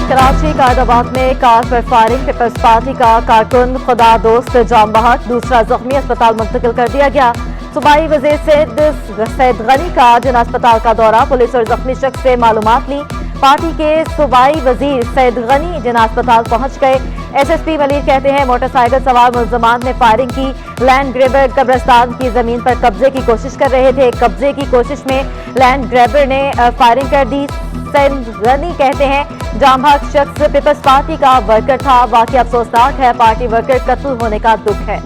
कराची कायदाबाद में कार पर firing, peoples party का कारकुन खुदा दोस्त जाम बहक, दूसरा जख्मी अस्पताल मुंतकिल कर दिया गया। सूबाई वजीर सैयद गनी का जिन अस्पताल का दौरा, पुलिस और जख्मी शख्स से मालूमात ली। पार्टी के सूबाई वजीर सैयद गनी जिन अस्पताल पहुंच गए। SSP मलिक कहते हैं मोटरसाइकिल सवार मुल्जमान ने फायरिंग की। लैंड ग्रेबर कब्रिस्तान की जमीन पर कब्जे की कोशिश कर रहे थे। कब्जे की कोशिश में लैंड ग्रेबर ने फायरिंग कर दी। सैयद गनी कहते हैं जाम बहक शख्स पीपल्स पार्टी का वर्कर था। वाकई अफसोसनाक है, पार्टी वर्कर कत्ल होने का दुख है।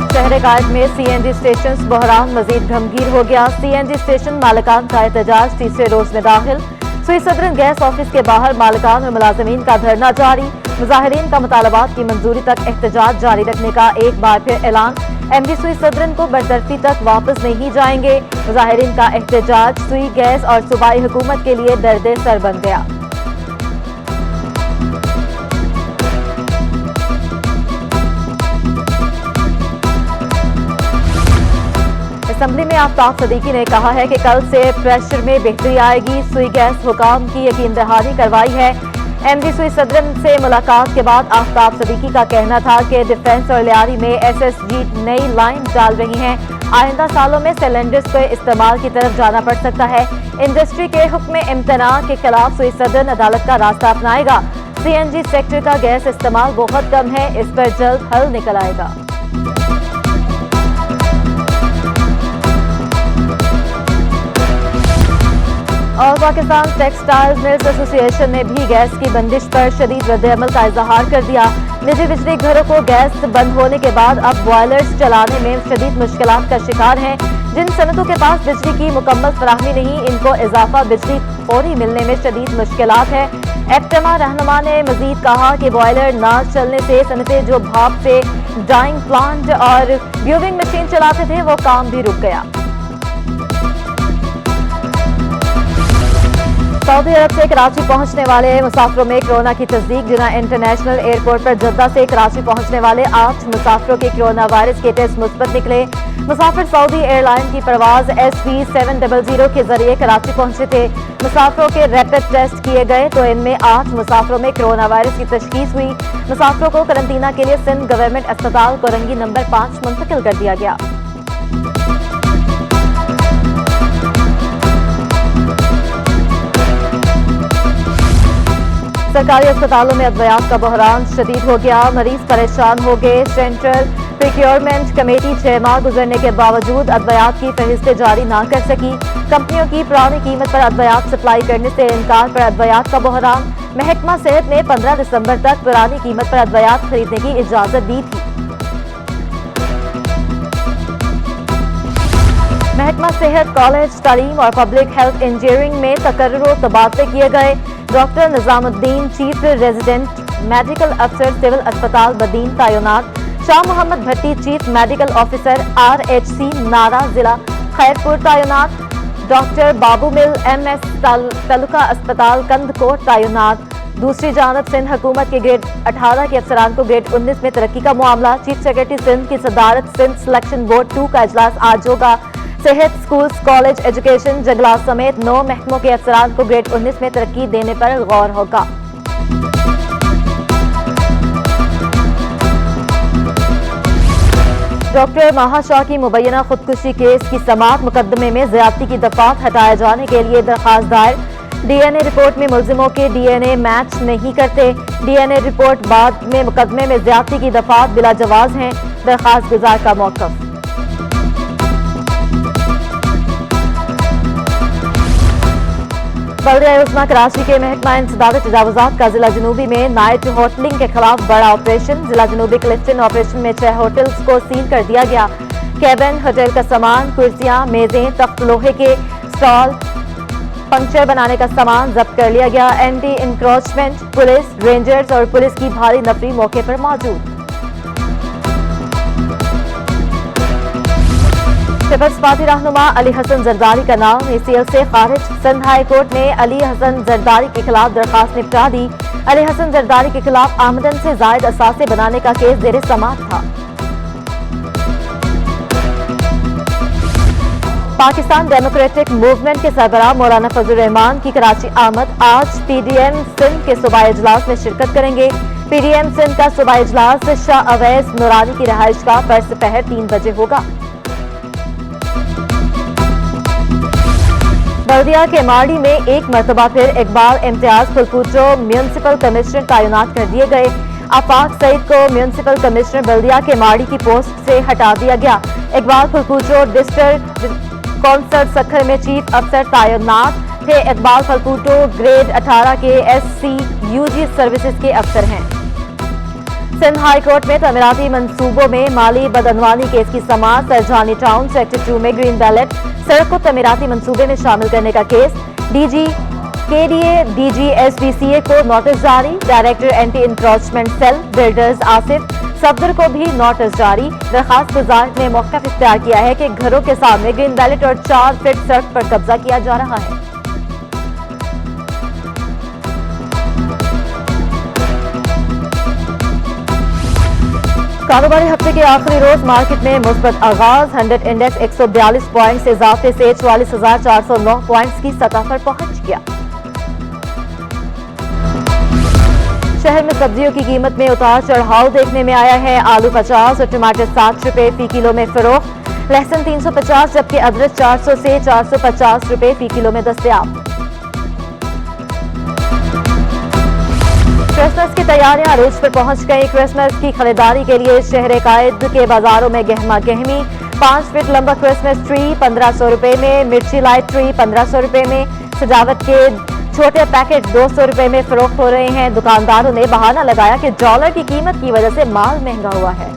शहर कायद में CNG स्टेशन बहरान मजीद गमगीर हो गया। CNG स्टेशन मालिकान का एहतजाज तीसरे रोज में दाखिल। सुई सदरन गैस ऑफिस के बाहर मालिकान और मुलाजमीन का धरना जारी। मुजाहिरीन का मुतालबात की मंजूरी तक एहतजाज जारी रखने का एक बार फिर ऐलान। MD सुई सदरन को बरतरफी तक वापस नहीं जाएंगे। मुजाहिरीन का एहतजाज सुई गैस और सूबाई हुकूमत के लिए दर्द सर बन गया। असेंबली में आफ्ताब सदीकी ने कहा है कि कल से प्रेशर में बेहतरी आएगी। सुई गैस हुकाम की यकीन दहानी करवाई है। MD सुई सदरन से मुलाकात के बाद आफ्ताब सदीकी का कहना था कि डिफेंस और लियारी में SSG नई लाइन डाल रही हैं। आइंदा सालों में सिलेंडर्स के इस्तेमाल की तरफ जाना पड़ सकता है। इंडस्ट्री के हुक्म इम्तना के खिलाफ सुई सदरन अदालत का रास्ता अपनाएगा। CNG सेक्टर का गैस इस्तेमाल बहुत कम है, इस पर जल्द हल निकल आएगा। और पाकिस्तान टेक्सटाइल मिल्स एसोसिएशन ने भी गैस की बंदिश पर शदीद रद्द-ए-अमल का इजहार कर दिया। निजी बिजली घरों को गैस बंद होने के बाद अब बॉयलर्स चलाने में शदीद मुश्किलात का शिकार हैं। जिन सनतों के पास बिजली की मुकम्मल फराहमी नहीं, इनको इजाफा बिजली फौरी मिलने में शदीद मुश्किलात है। एप्टमा रहनुमा ने मजीद कहा कि बॉयलर न चलने से सनतें जो भाप से डाइंग प्लांट और ब्यूविंग मशीन चलाते थे वो काम भी रुक गया। सऊदी अरब से कराची पहुंचने वाले मुसाफिरों में कोरोना की तस्दीक। जिना इंटरनेशनल एयरपोर्ट पर जद्दा से कराची पहुंचने वाले 8 मुसाफिरों के कोरोना वायरस के टेस्ट मुस्बत निकले। मुसाफिर सऊदी एयरलाइन की परवाज SV700 के जरिए कराची पहुंचे थे। मुसाफिरों के रैपिड टेस्ट किए गए तो इनमें 8 मुसाफिरों में कोरोना वायरस की तशखीस हुई। मुसाफिरों को करंतना के लिए सिंध गवर्नमेंट अस्पताल कोरंगी नंबर 5 मुंतकिल कर दिया गया। सरकारी अस्पतालों में अद्वियात का बहरान शदीद हो गया। मरीज परेशान हो गए। सेंट्रल प्रोक्योरमेंट कमेटी 6 माह गुजरने के बावजूद अद्वियात की फहरिस्तें जारी ना कर सकी। कंपनियों की पुरानी कीमत पर अद्वियात सप्लाई करने से इनकार पर अद्वियात का बहरान। महकमा सेहत ने 15 दिसंबर तक पुरानी कीमत पर अद्वियात खरीदने की इजाजत दी थी। महकमा सेहत, कॉलेज तालीम और पब्लिक हेल्थ इंजीनियरिंग में तकर्रुर तबादले किए गए। Doctor Nizamuddin chief resident medical अफसर सिविल अस्पताल बदीन तैनात। शाह मोहम्मद भट्टी चीफ मेडिकल ऑफिसर RHC नारा जिला खैरपुर तैनात। डॉक्टर बाबू मिल MS तालुका अस्पताल कंदकोट तैनात। दूसरी जानब सिंध हुकूमत के ग्रेड 18 के अफसरान को ग्रेड 19 में तरक्की का मामला। चीफ सेक्रेटरी सिंध की सदारत सिंध सिलेक्शन बोर्ड 2 का इजलास आज होगा। सेहत, स्कूल्स, कॉलेज, एजुकेशन, जंगलात समेत 9 महकमों के अफसरान को ग्रेड 19 में तरक्की देने पर गौर होगा। डॉक्टर माहा शाह की मुबैना खुदकुशी केस की समाअत। मुकदमे में ज्यादती की दफात हटाए जाने के लिए दरखास्त दायर। DNA रिपोर्ट में मुल्जिमों के DNA मैच नहीं करते। DNA रिपोर्ट बाद में मुकदमे में ज्यादती की दफात बिला जवाज हैं। दरखास्त गुजार का मौक़िफ़। बल्दिया उस्मा कराची के महकमा इंसदाद तजावुजात का जिला जनूबी में नाइट होटलिंग के खिलाफ बड़ा ऑपरेशन। जिला जनूबी क्लिफ्टन ऑपरेशन में 6 होटल्स को सील कर दिया गया। कैबिन, होटल का सामान, कुर्सियां, मेजें, तख्त, लोहे के स्टॉल, पंक्चर बनाने का सामान जब्त कर लिया गया। एंटी इंक्रोचमेंट पुलिस, रेंजर्स और पुलिस की भारी नफरी मौके पर मौजूद। पीपल्स पार्टी रहनुमा अली हसन जरदारी का नाम ACL से खारिज। सिंध हाई कोर्ट ने अली हसन जरदारी के खिलाफ दरखास्त निपटा दी। अली हसन जरदारी के खिलाफ आमदन से जायद असासे बनाने का केस जेर समाअत था। पाकिस्तान डेमोक्रेटिक मूवमेंट के सरबराह मौलाना फजल रहमान की कराची आमद। आज पीडीएम सिंध के सूबाई इजलास में शिरकत करेंगे। पीडीएम सिंध का सूबाई इजलास शाह अवैस नूरानी की रिहाइश का पर दोपहर 3 बजे होगा। बल्दिया के माड़ी में एक मरतबा फिर इकबाल इम्तियाज फुलपूचो म्यूनिसिपल कमिश्नर तैनात कर दिए गए। आफाक सईद को म्यूनिसिपल कमिश्नर बल्दिया के माड़ी की पोस्ट से हटा दिया गया। इकबाल फुलपूचो डिस्ट्रिक्ट कॉन्सर्ट सखर में चीफ अफसर तैनात थे। इकबाल फुलपूचो ग्रेड 18 के SCUG सर्विसेज के अफसर हैं। सिंध हाई कोर्ट में तमीराती मंसूबों में माली बदअनवानी केस की समाअत। सरजानी टाउन सेक्टर 2 में ग्रीन बैलेट सड़क को तमीराती मंसूबे में शामिल करने का case. DG KDA DG SPCA को नोटिस जारी। Director anti encroachment cell builders Asif Safdar को भी नोटिस जारी। दरखास्त गुजार ने मौक़िफ़ इख्तियार किया है कि घरों के सामने ग्रीन बैलेट और 4 फीट सड़क पर कब्जा किया जा रहा है। कारोबारी हफ्ते के आखिरी रोज मार्केट में मुस्बत आगाज। 100 इंडेक्स 142 पॉइंट से इजाफे से 44,409 पॉइंट्स की सतह पर पहुंच गया। शहर में सब्जियों की कीमत में उतार चढ़ाव देखने में आया है। आलू 50 और टमाटर 60 रुपए फी किलो में फरोख्त। लहसुन 350 जबकि अदरक 400 से 450 रुपए फी किलो में दस्तयाब। क्रिसमस की तैयारियां अरूज पर पहुंच गई। क्रिसमस की खरीदारी के लिए शहर कायद के बाजारों में गहमा गहमी। 5 फीट लंबा क्रिसमस ट्री 1500 रुपए में। मिर्ची लाइट ट्री 1500 रुपए में। सजावट के छोटे पैकेट 200 रुपए में फरोख्त हो रहे हैं। दुकानदारों ने बहाना लगाया कि डॉलर की कीमत की वजह से माल महंगा हुआ है।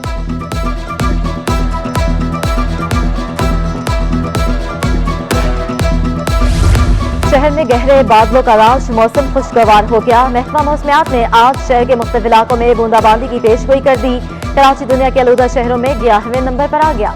शहर में गहरे बादलों का राज। मौसम खुशगवार हो गया। महकमा मौसमियात ने आज शहर के मुख्तलिफ इलाकों में बूंदाबांदी की पेशगोई कर दी। कराची दुनिया के आलूदा शहरों में 11वें नंबर पर आ गया।